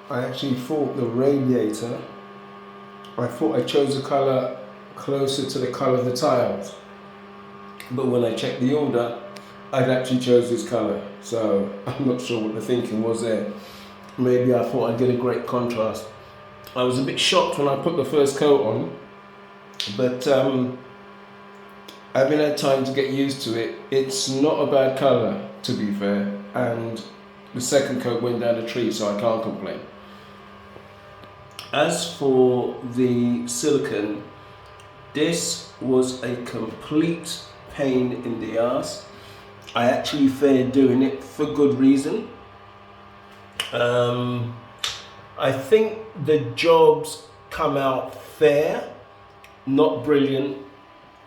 I actually thought the radiator, I thought I chose a colour closer to the colour of the tiles. But when I checked the order, I'd actually chose this colour. So I'm not sure what the thinking was there. Maybe I thought I'd get a great contrast. I was a bit shocked when I put the first coat on, but I haven't had time to get used to it. It's not a bad colour, to be fair, and the second coat went down a treat, so I can't complain. As for the silicone, this was a complete pain in the ass. I actually feared doing it for good reason. I think the jobs come out fair, not brilliant,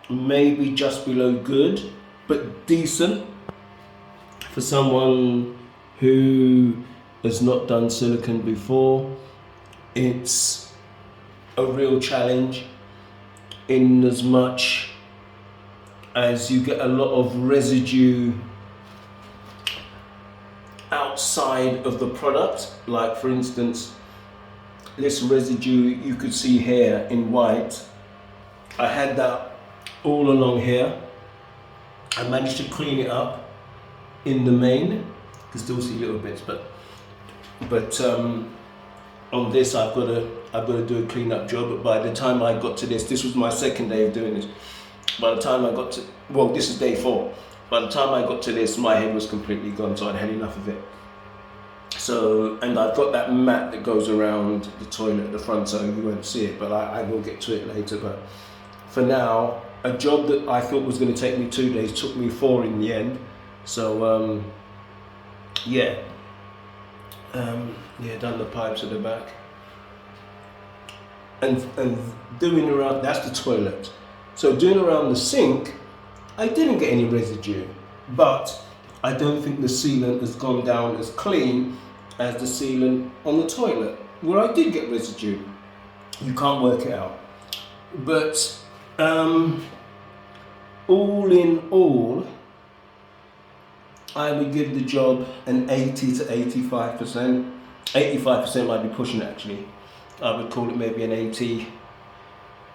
maybe just below good, but decent for someone who has not done silicone before. It's a real challenge in as much as you get a lot of residue outside of the product. Like for instance, this residue you could see here in white, I had that all along here. I managed to clean it up in the main. You can still see little bits, but on this I've got to do a clean up job. But by the time I got to this was my second day of doing this. By the time I got to, well, this is day 4. By the time I got to this, my head was completely gone, so I'd had enough of it. So, and I've got that mat that goes around the toilet at the front, so you won't see it, but I will get to it later. But for now, a job that I thought was going to take me 2 days took me 4 in the end. So, done the pipes at the back. And doing around, that's the toilet. So doing around the sink, I didn't get any residue, but I don't think the sealant has gone down as clean as the sealant on the toilet, where I did get residue. You can't work it out. But all in all, I would give the job an 80 to 85%. 85% might be pushing it actually. I would call it maybe an 80,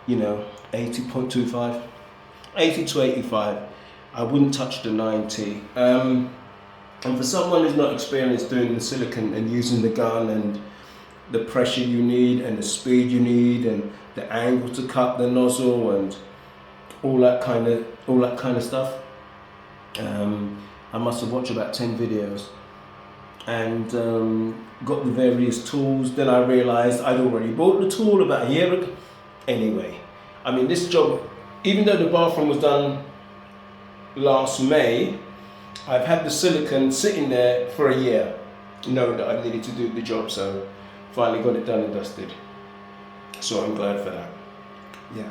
80.25. 80 to 85. I wouldn't touch the 90. And for someone who's not experienced doing the silicone and using the gun and the pressure you need and the speed you need and the angle to cut the nozzle and all that kind of stuff, I must have watched about 10 videos and got the various tools. Then I realized I'd already bought the tool about a year ago. Anyway, I mean, this job, even though the bathroom was done last May, I've had the silicone sitting there for a year, knowing that I needed to do the job, so finally got it done and dusted. So I'm glad for that. Yeah.